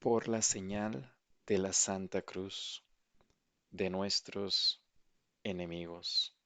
Por la señal de la Santa Cruz de nuestros enemigos,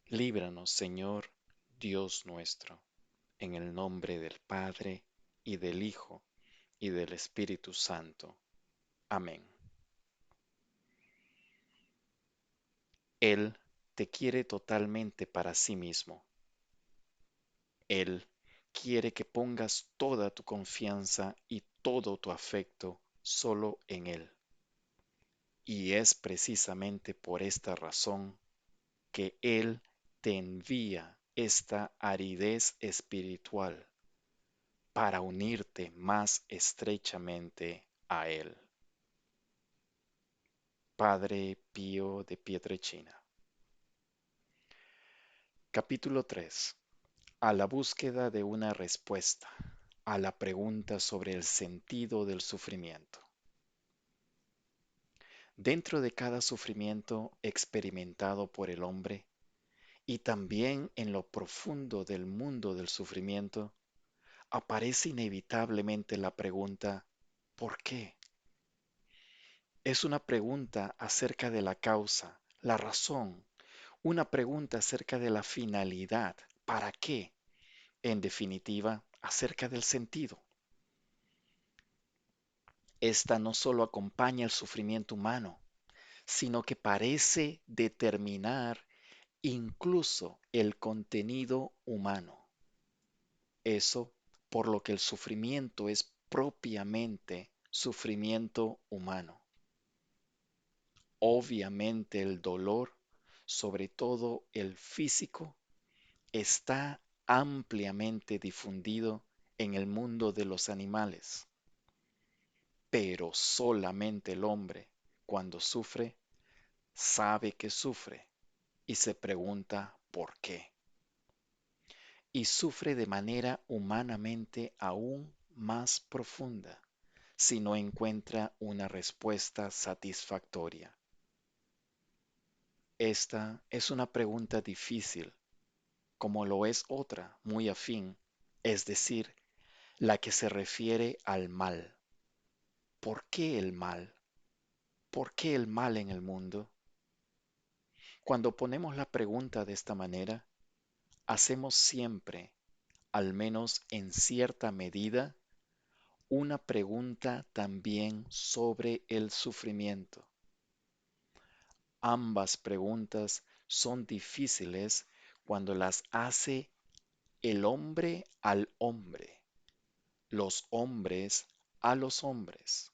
líbranos, Señor, Dios nuestro, en el nombre del Padre, y del Hijo, y del Espíritu Santo. Amén. Él te quiere totalmente para sí mismo. Él quiere que pongas toda tu confianza y todo tu afecto solo en Él. Y es precisamente por esta razón que Él te envía esta aridez espiritual para unirte más estrechamente a Él. Padre Pío de Pietrelcina. Capítulo 3. A la búsqueda de una respuesta a la pregunta sobre el sentido del sufrimiento. Dentro de cada sufrimiento experimentado por el hombre y también en lo profundo del mundo del sufrimiento, aparece inevitablemente la pregunta ¿por qué? Es una pregunta acerca de la causa, la razón, una pregunta acerca de la finalidad, ¿para qué? En definitiva, acerca del sentido. Esta no solo acompaña el sufrimiento humano, sino que parece determinar incluso el contenido humano. Eso por lo que el sufrimiento es propiamente sufrimiento humano. Obviamente el dolor, sobre todo el físico, está ampliamente difundido en el mundo de los animales, pero solamente el hombre, cuando sufre, sabe que sufre y se pregunta por qué. Y sufre de manera humanamente aún más profunda si no encuentra una respuesta satisfactoria. Esta es una pregunta difícil, como lo es otra muy afín, es decir, la que se refiere al mal. ¿Por qué el mal? ¿Por qué el mal en el mundo? Cuando ponemos la pregunta de esta manera, hacemos siempre, al menos en cierta medida, una pregunta también sobre el sufrimiento. Ambas preguntas son difíciles cuando las hace el hombre al hombre, los hombres a los hombres,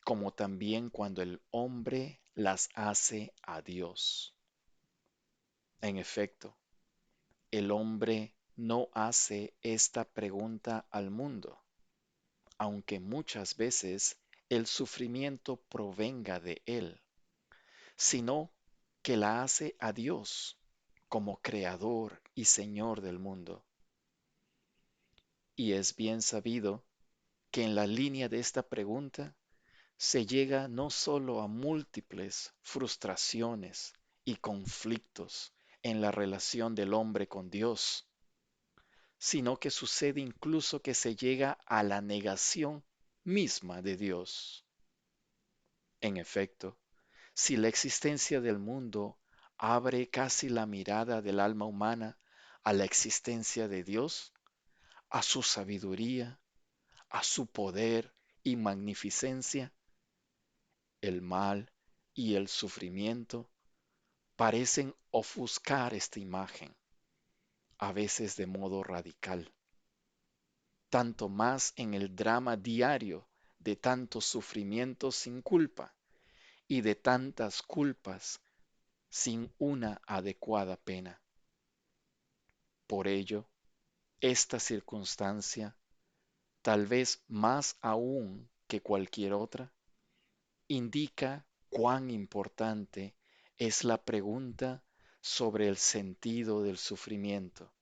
como también cuando el hombre las hace a Dios. En efecto, el hombre no hace esta pregunta al mundo, aunque muchas veces el sufrimiento provenga de él, sino que la hace a Dios como creador y Señor del mundo. Y es bien sabido que en la línea de esta pregunta se llega no solo a múltiples frustraciones y conflictos en la relación del hombre con Dios, sino que sucede incluso que se llega a la negación misma de Dios. En efecto, si la existencia del mundo abre casi la mirada del alma humana a la existencia de Dios, a su sabiduría, a su poder y magnificencia, el mal y el sufrimiento parecen ofuscar esta imagen, a veces de modo radical, tanto más en el drama diario de tantos sufrimientos sin culpa y de tantas culpas sin una adecuada pena. Por ello, esta circunstancia, tal vez más aún que cualquier otra, indica cuán importante es la pregunta sobre el sentido del sufrimiento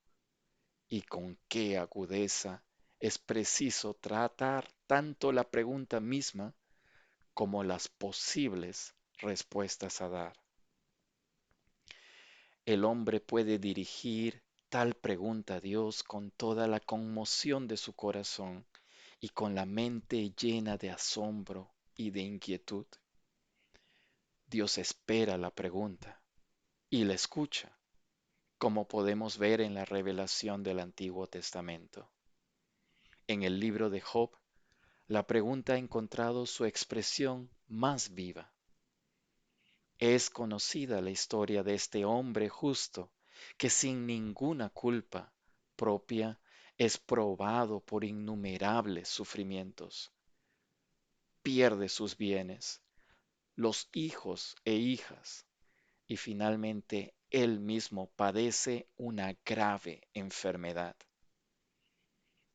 y con qué agudeza es preciso tratar tanto la pregunta misma como las posibles respuestas a dar. El hombre puede dirigir tal pregunta a Dios con toda la conmoción de su corazón y con la mente llena de asombro y de inquietud. Dios espera la pregunta y la escucha, como podemos ver en la revelación del Antiguo Testamento. En el libro de Job, la pregunta ha encontrado su expresión más viva. Es conocida la historia de este hombre justo que sin ninguna culpa propia es probado por innumerables sufrimientos. Pierde sus bienes, los hijos e hijas, y finalmente él mismo padece una grave enfermedad.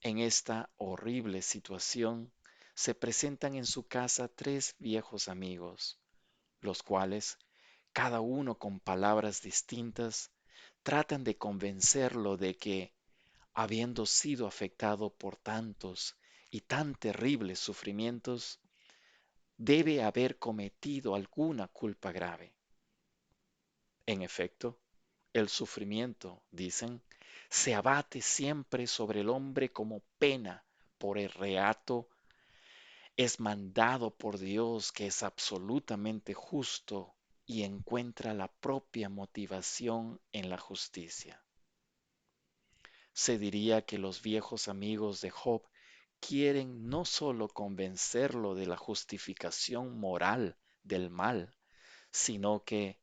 En esta horrible situación se presentan en su casa tres viejos amigos, los cuales, cada uno con palabras distintas, tratan de convencerlo de que, habiendo sido afectado por tantos y tan terribles sufrimientos, debe haber cometido alguna culpa grave. En efecto, el sufrimiento, dicen, se abate siempre sobre el hombre como pena por el reato, es mandado por Dios que es absolutamente justo y encuentra la propia motivación en la justicia. Se diría que los viejos amigos de Job quieren no solo convencerlo de la justificación moral del mal, sino que,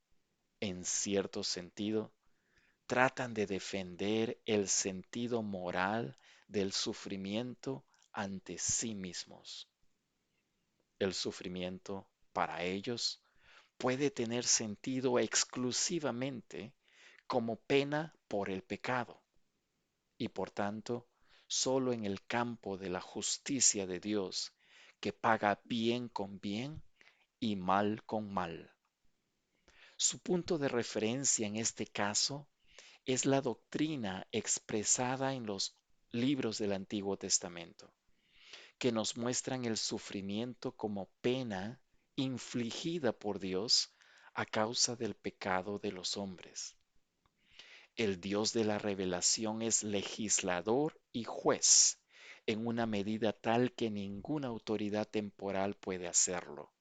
en cierto sentido, tratan de defender el sentido moral del sufrimiento ante sí mismos. El sufrimiento, para ellos, puede tener sentido exclusivamente como pena por el pecado y por tanto solo en el campo de la justicia de Dios que paga bien con bien y mal con mal. Su punto de referencia en este caso es la doctrina expresada en los libros del Antiguo Testamento, que nos muestran el sufrimiento como pena infligida por Dios a causa del pecado de los hombres. El Dios de la revelación es legislador y juez en una medida tal que ninguna autoridad temporal puede hacerlo.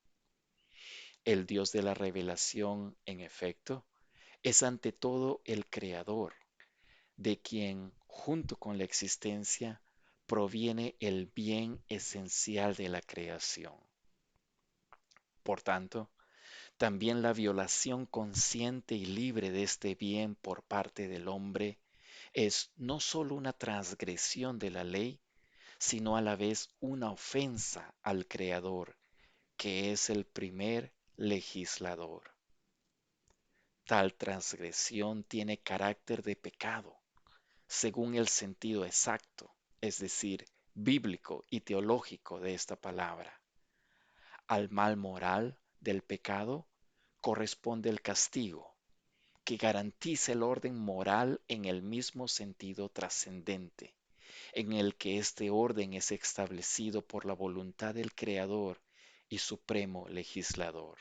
El Dios de la revelación, en efecto, es ante todo el creador, de quien, junto con la existencia, proviene el bien esencial de la creación. Por tanto, también la violación consciente y libre de este bien por parte del hombre es no sólo una transgresión de la ley, sino a la vez una ofensa al Creador, que es el primer legislador. Tal transgresión tiene carácter de pecado, según el sentido exacto, es decir, bíblico y teológico de esta palabra. Al mal moral del pecado corresponde el castigo, que garantiza el orden moral en el mismo sentido trascendente, en el que este orden es establecido por la voluntad del Creador y Supremo Legislador.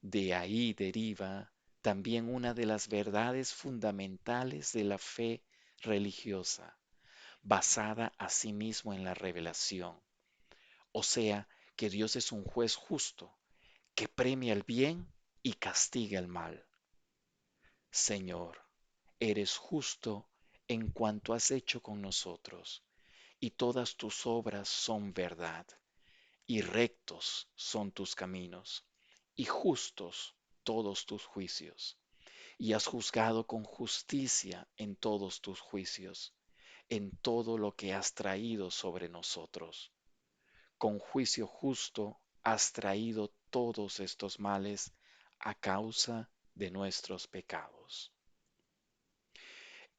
De ahí deriva también una de las verdades fundamentales de la fe religiosa, basada asimismo en la revelación, o sea, que Dios es un juez justo, que premia el bien y castiga el mal. Señor, eres justo en cuanto has hecho con nosotros, y todas tus obras son verdad, y rectos son tus caminos, y justos todos tus juicios, y has juzgado con justicia en todos tus juicios, en todo lo que has traído sobre nosotros. Con juicio justo has traído todos estos males a causa de nuestros pecados.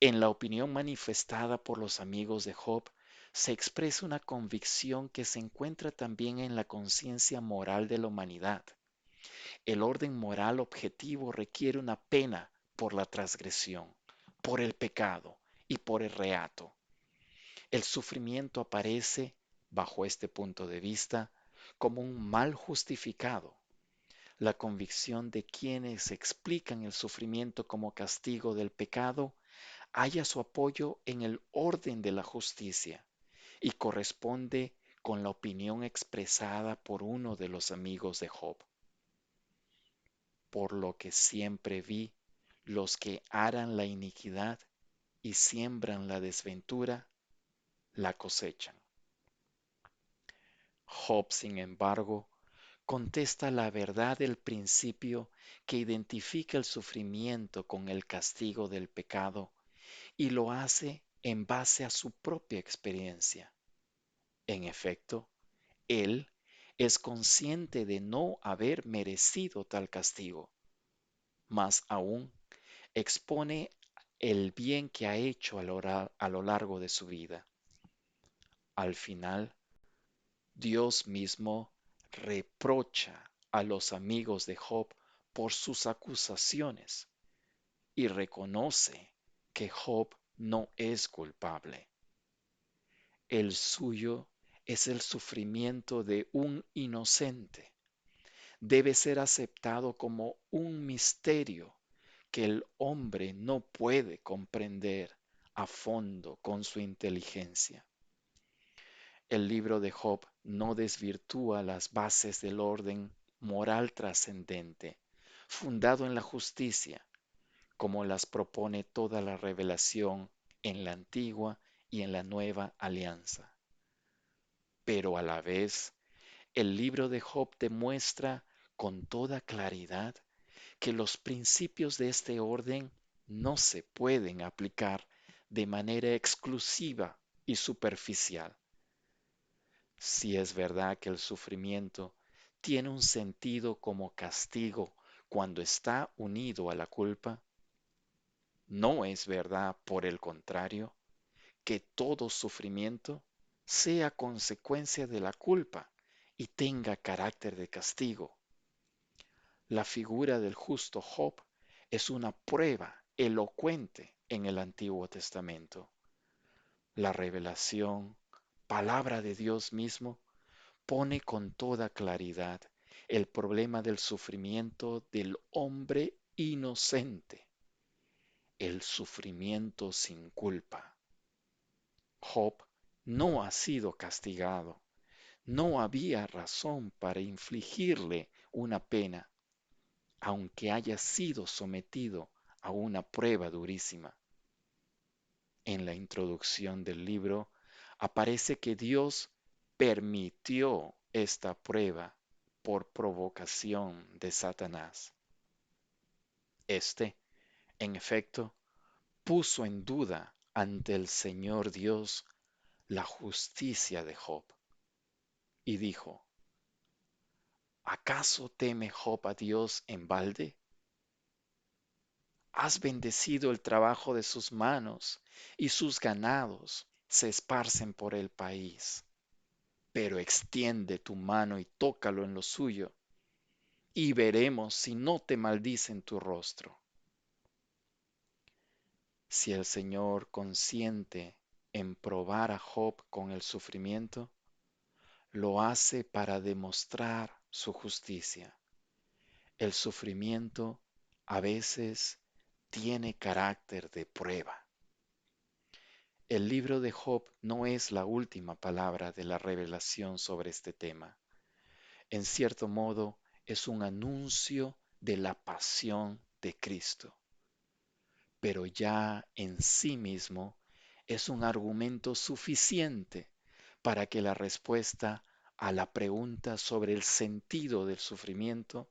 En la opinión manifestada por los amigos de Job, se expresa una convicción que se encuentra también en la conciencia moral de la humanidad. El orden moral objetivo requiere una pena por la transgresión, por el pecado y por el reato. El sufrimiento aparece, bajo este punto de vista, como un mal justificado. La convicción de quienes explican el sufrimiento como castigo del pecado halla su apoyo en el orden de la justicia y corresponde con la opinión expresada por uno de los amigos de Job. Por lo que siempre vi, los que aran la iniquidad y siembran la desventura, la cosechan. Job, sin embargo, contesta la verdad del principio que identifica el sufrimiento con el castigo del pecado y lo hace en base a su propia experiencia. En efecto, él es consciente de no haber merecido tal castigo, más aún expone el bien que ha hecho a lo largo de su vida. Al final, Dios mismo reprocha a los amigos de Job por sus acusaciones y reconoce que Job no es culpable. El suyo es el sufrimiento de un inocente. Debe ser aceptado como un misterio que el hombre no puede comprender a fondo con su inteligencia. El libro de Job no desvirtúa las bases del orden moral trascendente, fundado en la justicia, como las propone toda la revelación en la antigua y en la nueva alianza. Pero a la vez, el libro de Job demuestra con toda claridad que los principios de este orden no se pueden aplicar de manera exclusiva y superficial. Si es verdad que el sufrimiento tiene un sentido como castigo cuando está unido a la culpa, no es verdad, por el contrario, que todo sufrimiento sea consecuencia de la culpa y tenga carácter de castigo. La figura del justo Job es una prueba elocuente en el Antiguo Testamento. La revelación, palabra de Dios mismo, pone con toda claridad el problema del sufrimiento del hombre inocente, el sufrimiento sin culpa. Job no ha sido castigado, no había razón para infligirle una pena, aunque haya sido sometido a una prueba durísima. En la introducción del libro aparece que Dios permitió esta prueba por provocación de Satanás. Este, en efecto, puso en duda ante el Señor Dios la justicia de Job y dijo: ¿acaso teme Job a Dios en balde? Has bendecido el trabajo de sus manos y sus ganados se esparcen por el país. Pero extiende tu mano y tócalo en lo suyo, y veremos si no te maldice en tu rostro. Si el Señor consiente en probar a Job con el sufrimiento, lo hace para demostrar su justicia. El sufrimiento a veces tiene carácter de prueba. El libro de Job no es la última palabra de la revelación sobre este tema. En cierto modo, es un anuncio de la pasión de Cristo, pero ya en sí mismo es un argumento suficiente para que la respuesta a la pregunta sobre el sentido del sufrimiento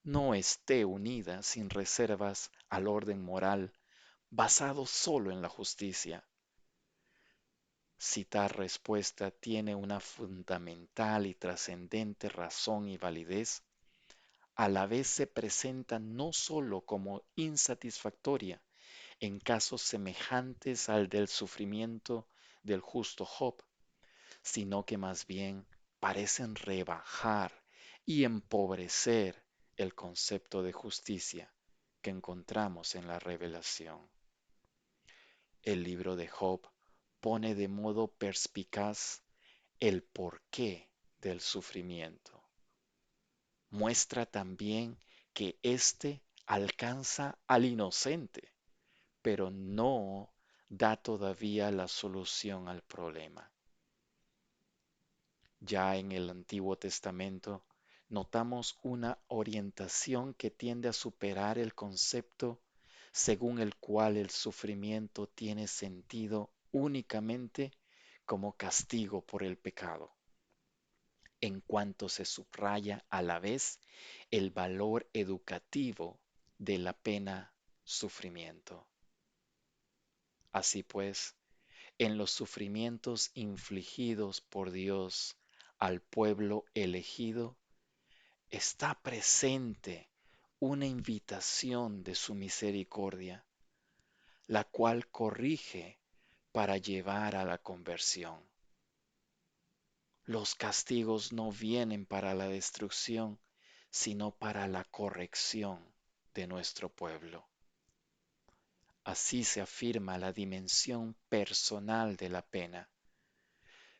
no esté unida sin reservas al orden moral basado solo en la justicia. Si tal respuesta tiene una fundamental y trascendente razón y validez, a la vez se presenta no sólo como insatisfactoria en casos semejantes al del sufrimiento del justo Job, sino que más bien parecen rebajar y empobrecer el concepto de justicia que encontramos en la revelación. El libro de Job pone de modo perspicaz el porqué del sufrimiento. Muestra también que éste alcanza al inocente, pero no da todavía la solución al problema. Ya en el Antiguo Testamento notamos una orientación que tiende a superar el concepto según el cual el sufrimiento tiene sentido únicamente como castigo por el pecado, en cuanto se subraya a la vez el valor educativo de la pena sufrimiento. Así pues, en los sufrimientos infligidos por Dios al pueblo elegido, está presente una invitación de su misericordia, la cual corrige para llevar a la conversión. Los castigos no vienen para la destrucción, sino para la corrección de nuestro pueblo. Así se afirma la dimensión personal de la pena.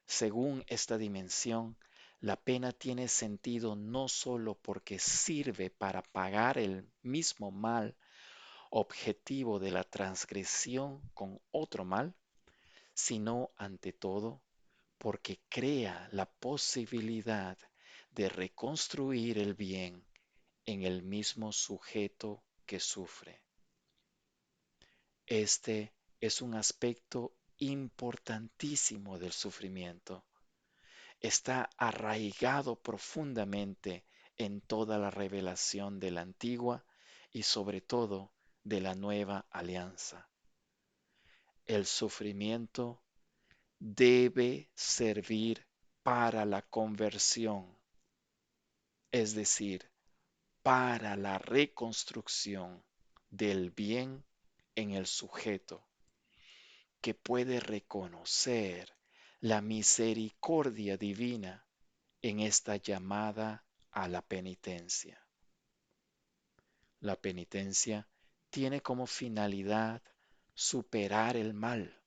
Según esta dimensión, la pena tiene sentido no sólo porque sirve para pagar el mismo mal objetivo de la transgresión con otro mal, sino ante todo porque crea la posibilidad de reconstruir el bien en el mismo sujeto que sufre. Este es un aspecto importantísimo del sufrimiento. Está arraigado profundamente en toda la revelación de la antigua y sobre todo de la nueva alianza. El sufrimiento debe servir para la conversión, es decir, para la reconstrucción del bien en el sujeto, que puede reconocer la misericordia divina en esta llamada a la penitencia. La penitencia tiene como finalidad superar el mal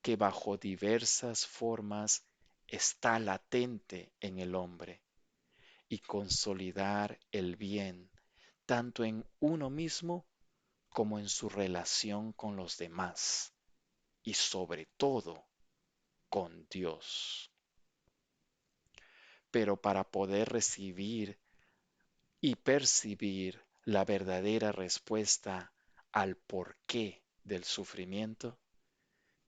que bajo diversas formas está latente en el hombre y consolidar el bien tanto en uno mismo como en su relación con los demás y sobre todo con Dios. Pero para poder recibir y percibir la verdadera respuesta al porqué del sufrimiento,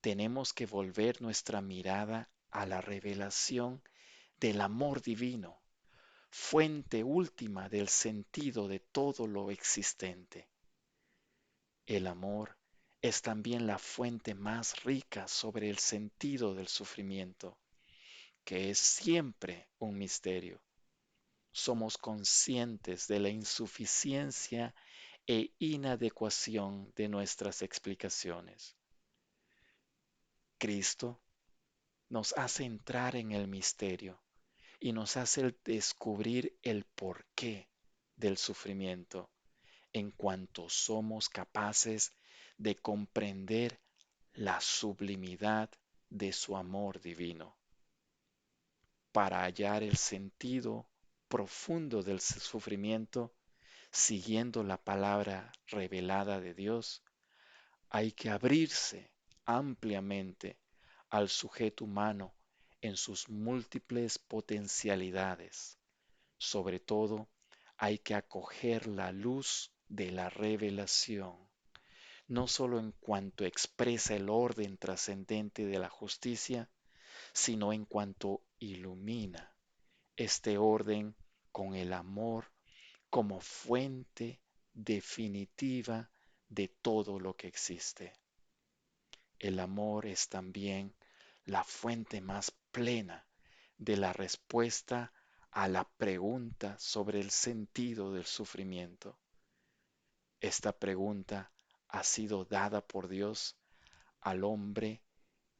tenemos que volver nuestra mirada a la revelación del amor divino, fuente última del sentido de todo lo existente. El amor es también la fuente más rica sobre el sentido del sufrimiento, que es siempre un misterio. Somos conscientes de la insuficiencia e inadecuación de nuestras explicaciones. Cristo nos hace entrar en el misterio y nos hace descubrir el porqué del sufrimiento en cuanto somos capaces de comprender la sublimidad de su amor divino. Para hallar el sentido profundo del sufrimiento, siguiendo la palabra revelada de Dios, hay que abrirse ampliamente al sujeto humano en sus múltiples potencialidades. Sobre todo, hay que acoger la luz de la revelación, no solo en cuanto expresa el orden trascendente de la justicia, sino en cuanto ilumina este orden con el amor como fuente definitiva de todo lo que existe. El amor es también la fuente más plena de la respuesta a la pregunta sobre el sentido del sufrimiento. Esta pregunta ha sido dada por Dios al hombre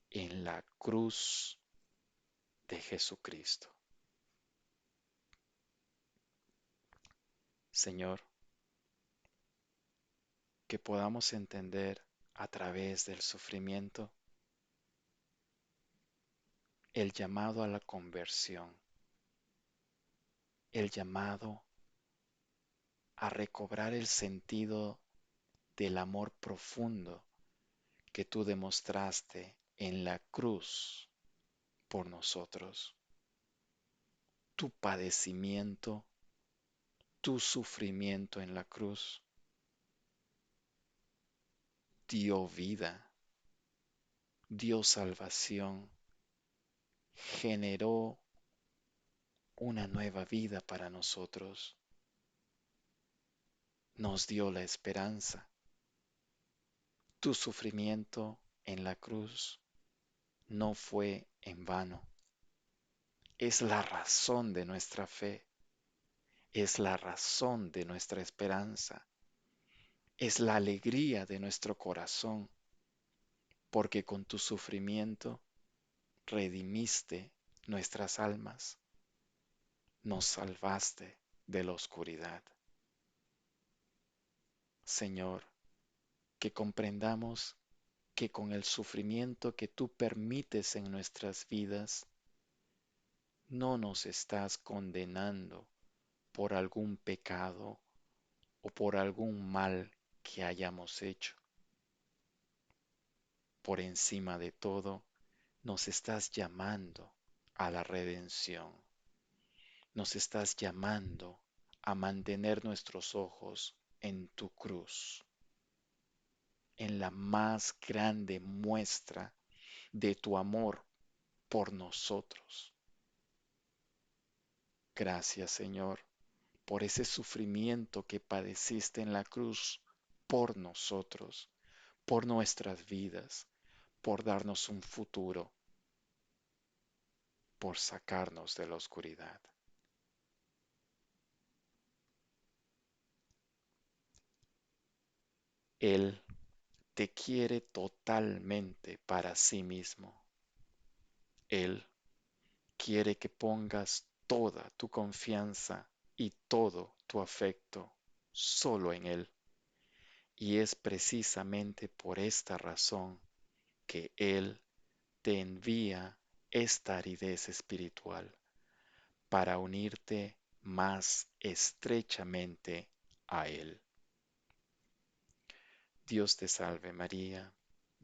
en la cruz de Jesucristo. Señor, que podamos entender a través del sufrimiento el llamado a la conversión, el llamado a recobrar el sentido del amor profundo que tú demostraste en la cruz por nosotros. tu padecimiento, tu sufrimiento en la cruz dio vida, dio salvación, generó una nueva vida para nosotros, nos dio la esperanza. Tu sufrimiento en la cruz no fue en vano. Es la razón de nuestra fe, es la razón de nuestra esperanza, es la alegría de nuestro corazón, porque con tu sufrimiento redimiste nuestras almas, nos salvaste de la oscuridad. Señor, que comprendamos que con el sufrimiento que tú permites en nuestras vidas, no nos estás condenando por algún pecado o por algún mal que hayamos hecho. Por encima de todo, nos estás llamando a la redención. Nos estás llamando a mantener nuestros ojos en tu cruz, en la más grande muestra de tu amor por nosotros. Gracias, Señor, por ese sufrimiento que padeciste en la cruz por nosotros, por nuestras vidas, por darnos un futuro, por sacarnos de la oscuridad. Él te quiere totalmente para sí mismo. Él quiere que pongas toda tu confianza y todo tu afecto solo en Él. Y es precisamente por esta razón que Él te envía esta aridez espiritual para unirte más estrechamente a Él. Dios te salve María,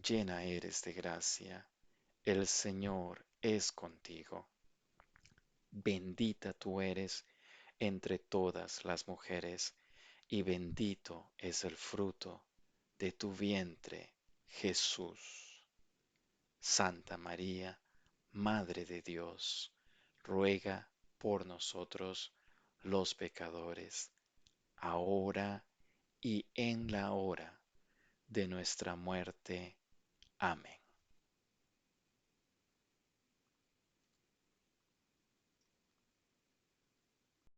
llena eres de gracia, el Señor es contigo. Bendita tú eres entre todas las mujeres, y bendito es el fruto de tu vientre, Jesús. Santa María, Madre de Dios, ruega por nosotros los pecadores, ahora y en la hora de nuestra muerte. Amén.